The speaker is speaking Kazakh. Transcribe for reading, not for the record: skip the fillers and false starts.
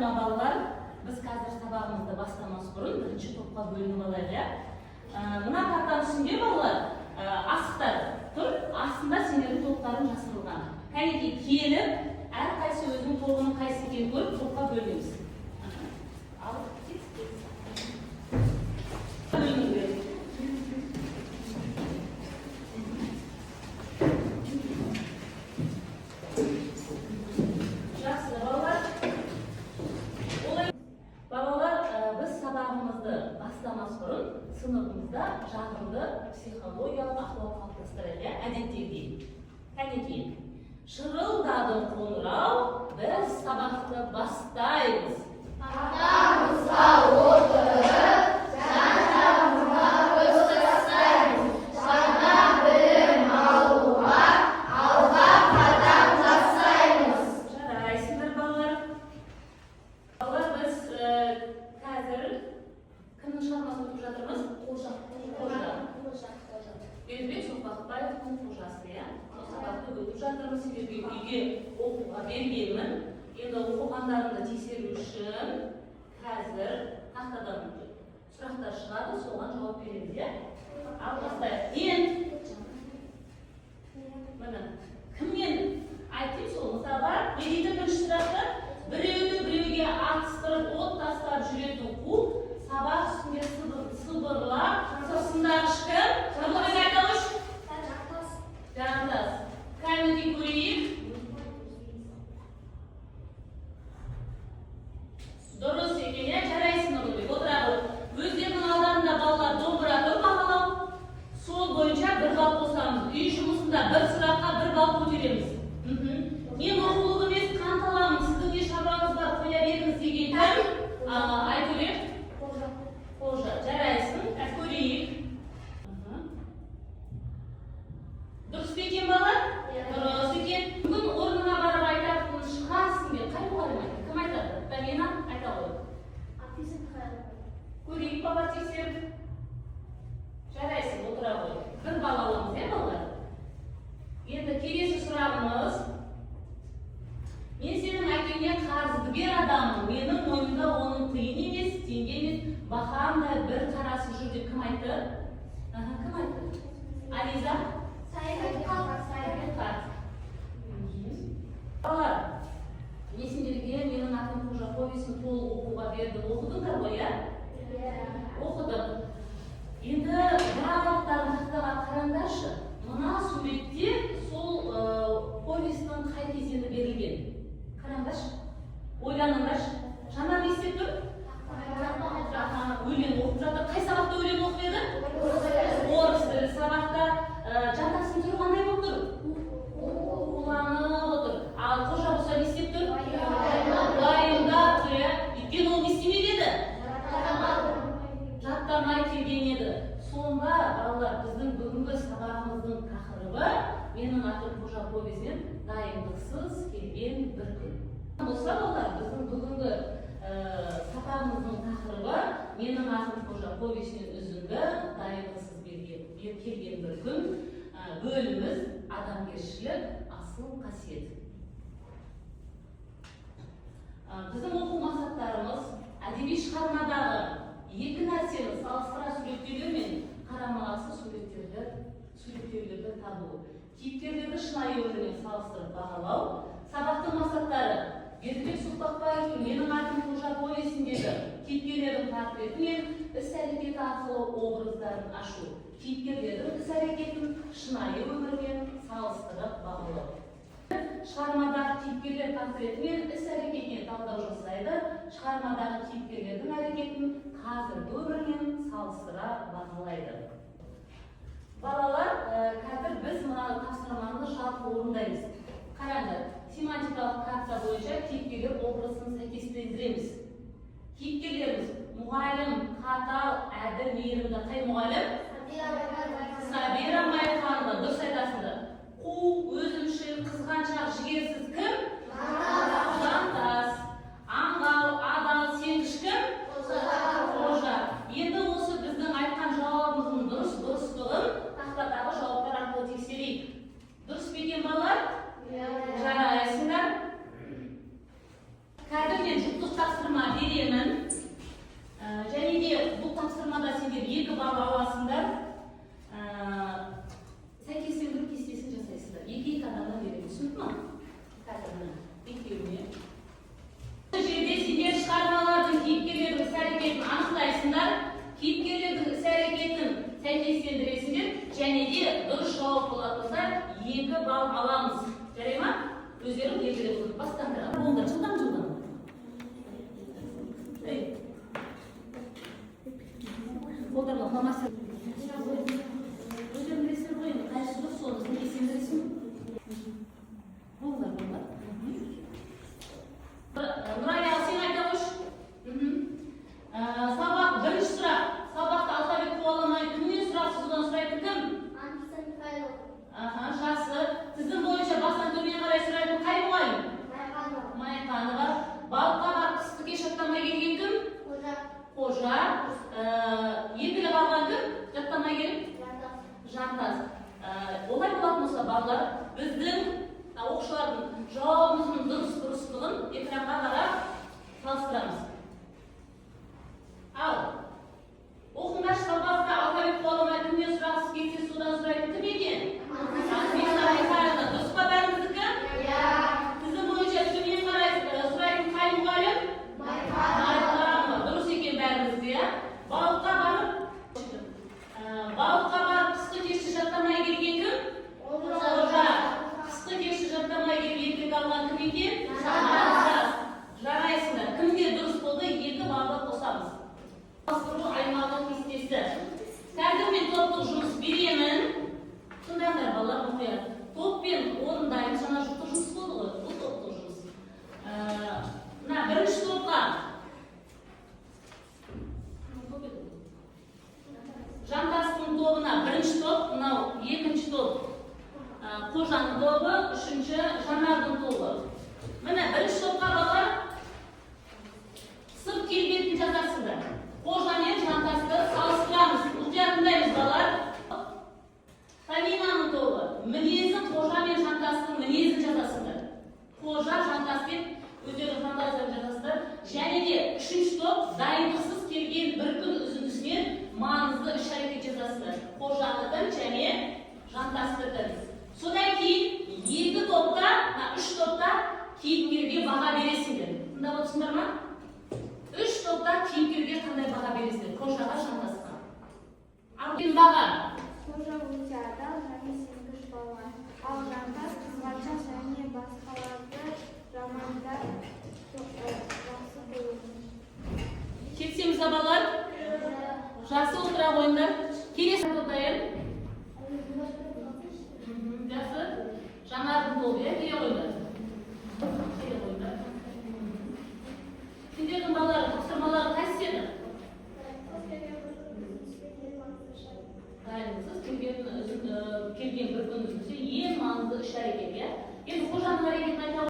саламатсыздарбы балалар? Biz қазір сабағымызды бастамас бұрын бірінші топқа бөлініп алайық. Мына картаның үстінде балалар асықтар тұр, астында сендердің топтарың жасырылған. Кәнекей келіп, әрқайсы өзінің тобының қайсы екенін көріп топқа бөлінеміз. Бастамас бұрын сыныбымызда жағымды психологиялық ахуал қалыптастырайық, әдеттегідей. Кәнекей, шырылдады қоңырау, біз сабақты бастаймыз. Тақтамызға отырып, жан-жағымызға көз тастаймыз. Жаңа білім алуға алға қадам жасаймыз. Жарайсыңдар балалар. Балалар, біз қазір кімнің шығармасын оқып жатырмыз? Бердібек Соқпақбаевтың қожасы, сабақты өтіп жатырмыз, сендерге үйге оқуға бергенмін. Енді оқығандарымды тексеру үшін қазір тақтадан сұрақтар шығады, соған жауап береміз. Ал бастайық. Кіммен айтайын сол? Мысалға, не дейді бірінші сұрақты? Біреуді біреуге атыстырып, от тастап жүретін қу, сабақ үстінде сылбырлап, сыртындағы ішкім? Сыртындағы айталыш? Жантас. Кәмеде көрейік. Дұрыс екен, жарайсың ұрылбек. Отыра ғой. Өздерінің алдарында балалар домбыра тұр бағалау. Сол бойынша бір бал қосамыз. Үй жұмысында бір сұраққа бір бал көтереміз. Мен оқулық емес, қанталамын. Сіздің не шаруаңыз бар, қоя беріңіз деген кім? Айтөлек. Қожа. Жарайсың. Көрейік. Дұрыс екен балалар? Дұрыс екен. Бүгін орнына барып айтатын шығарсың бе? Қай мұғалім айтты? Кім айтады? Дамена айта ғой. Көрейік баба тексеріп. Жарайсың, отыра ғой. Бір бал аламыз, балалар? Енді келесі сұрағымыз. Мен сенің әкеңе қарызды бер адаммын. Менің мойнымда оның тиын емес, теңге емес, бақандай бір қарасы жүр деп кім айтты? Кім айтты? Ализа? Балалар, мен сендерге менің атым Қожа повесін толық оқуға бердім. Оқыдыңдар ғой, Оқыдым. Енді барлықтарын тақтаға қараңдаршы. Мына суретте сол повестің қай кезеңі берілген? Қараңдаршы. Ойланыңдаршы. Жанар не істеп тұр? Өлең оқып жатыр. Қай сабақта өлең оқып еді? Орыс тілі сабақта. Жантасының түрі қандай болып тұр? Уланып отыр. Ал Қожа болса не істеп тұр? Уайымдап тұр. Өйткені ол не істемеп еді? Жаттамай келген еді. Сонда балалар, біздің бүгінгі сабағымыздың тақырыбы менің атым Қожа повесінен дайындықсыз келген бір күн. Болса балалар, біздің бүгінгі сабағымыздың тақырыбы менің атым Қожа повесінен үзінді дайындықсыз келген бір күн. Бөліміз адамгершілік, асыл қасиет. Біздің оқу мақсаттарымыз әдеби шығармадағы екі нәрсені салыстыра суреттеулер мен қарама-қарсы суреттеулерді табу. Кейіпкерлерді шынайы өмірмен салыстырып бағалау. Сабақтың мақсаттары Бердібек Соқпақбаевтың менің атым Қожа повесіндегі кейіпкерлердің портреті мен іс-әрекеті арқылы образдарын ашу. Кейіпкерлердің іс-әрекетін шынайы өмірмен салыстырып бағалау. Шығармадағы кейіпкерлер портреті мен іс-әрекетіне талдау жасайды. Шығармадағы кейіпкерлердің әрекетін қазіргі өмірмен салыстыра бағалайды. Балалар, қазір біз мына тапсырманы жалпы орындаймыз. Қараңдар, семантикалық карта бойынша кейіпкерлер образын сәйкестендіреміз. Кейіпкерлеріміз мұғалім, қатал, әділ, мейірімді. Қай мұғалім? Сабира Майханова. Дұрыс айтасыңдар. Қу, өзімшіл, қызғаншақ, жігерсіз кім? Жантас. Аңғал, адал, сенгіш кім? Қожа. Енді осы біздің айтқан жауабымыздың дұрыстығын тақтадағы жауаптар арқылы тексерейік. Дұрыс бекен балалар? Жарайсыңдар. Қазір мен ұлттық тапсырма беремін. Және де бұл тапсырмада сендер 2 балл аласыңдар. Сәйкестендіру кестесін жасайсыздар. 2 адамға беремін. Түсінді ме? Қазір мына екеуіне. Осы жерде сендер шығармалардың кейіпкерлердің іс-әрекетін анықтайсыңдар. Кейіпкерлердің іс-әрекетін сәйкестендіресіңдер. Және де дұрыс жауап болатындар 2 балл аламыз. Жарай ма? Өздерің белгілі болып бастаңдар. Болыңдар, жылдам. Қолдарға мамасы. Өздерің білесіңдер ғой, енді қайсы дұрыс соны сәйкестендіресің. Болыңдар. Нұрай, сен айта қойшы. Сабақ, бірінші сұрақ. Сабақты алфавит қуаламай кімнен сұрақсыз, одан сұрайтын кім? Анфиса Михайлова. Жақсы. Тізім бойынша бастан төмен қарай сұрайтын қай мұғалім? Майқанова. Балқаға қысты кеш аттамай келген кім? Қожа. Екілі қалған кім? Жаттамай келіп? Жантас. Олай болатын болса, балалар, біздің оқушылардың жауабымыздың дұрыс-бұрыстығын экранға қарап салыстырамыз. Ал, оқыңдар сабақта алфавит қуаламай кімнен сұрақсыз кетсе содан сұрайтын кім екен? Анфиса Михайлова. Дұрыс па бәріміздікі? Тізім бойынша төмен қарай сұрайтын қай мұғалім? Майқанова. Дұрыс екен бәрімізде. Балыққа барып қысқы кешті жаттамай келген кім? Қожа. Қысқы кешті жаттамай келіп екілік алған кім екен? Жантас. Жарайсыңдар. Кімде дұрыс болды? 2 балды қосамыз. Салыстыру аймағы кестесі. Қазір мен топтық жұмыс беремін. Тыңдаңдар балалар, мұқият. Топпен орындаймыз. Жаңа жұптық жұмыс болды ғой. Бұл топтық жұмыс. Бірінші топқа Жантастың тобына бірінші топ, мынау екінші топ Қожаның тобы, үшінші Жанардың тобы. Міне бірінші топқа балалар сырт келбетін жазасыңдар. Қожа мен Жантасты салыстырамыз. Мұқият тыңдаймыз балалар. Таминаның тобы. Мінезін Қожа мен Жантастың мінезін жазасыңдар. Қожа, Жантас деп өздерінің фантазиясын жазасыздар. Және де үшінші топ дайындықсыз келген бір күн үзіндісінен маңызды іс-әрекет жазасыздар. Қожаныкін және Жантастыкын. Содан кейін 2 топта, 3 топта кейіпкерге баға бересіңдер. Тыңдап отырсыңдар ма? 3 топта кейіпкерге қандай баға бересіңдер? Қожаға, Жантасқа. Ал баға. Қожа өте адал және сенгіш бала. Ал Жантас қызғаншақ және басқаларды жамандап жақсы көреді. Кетсеміз балалар? Жақсы отыра қойыңдар. Келесі отырайын. Жақсы. Жанардың тобы, келе қойыңдар. Сендердің балалар тапсырмалары қайсысы еді? Дайынсыз келген бір күн үзілсе ең маңызды іс-әрекет. Енді Қожаның әрекетін айта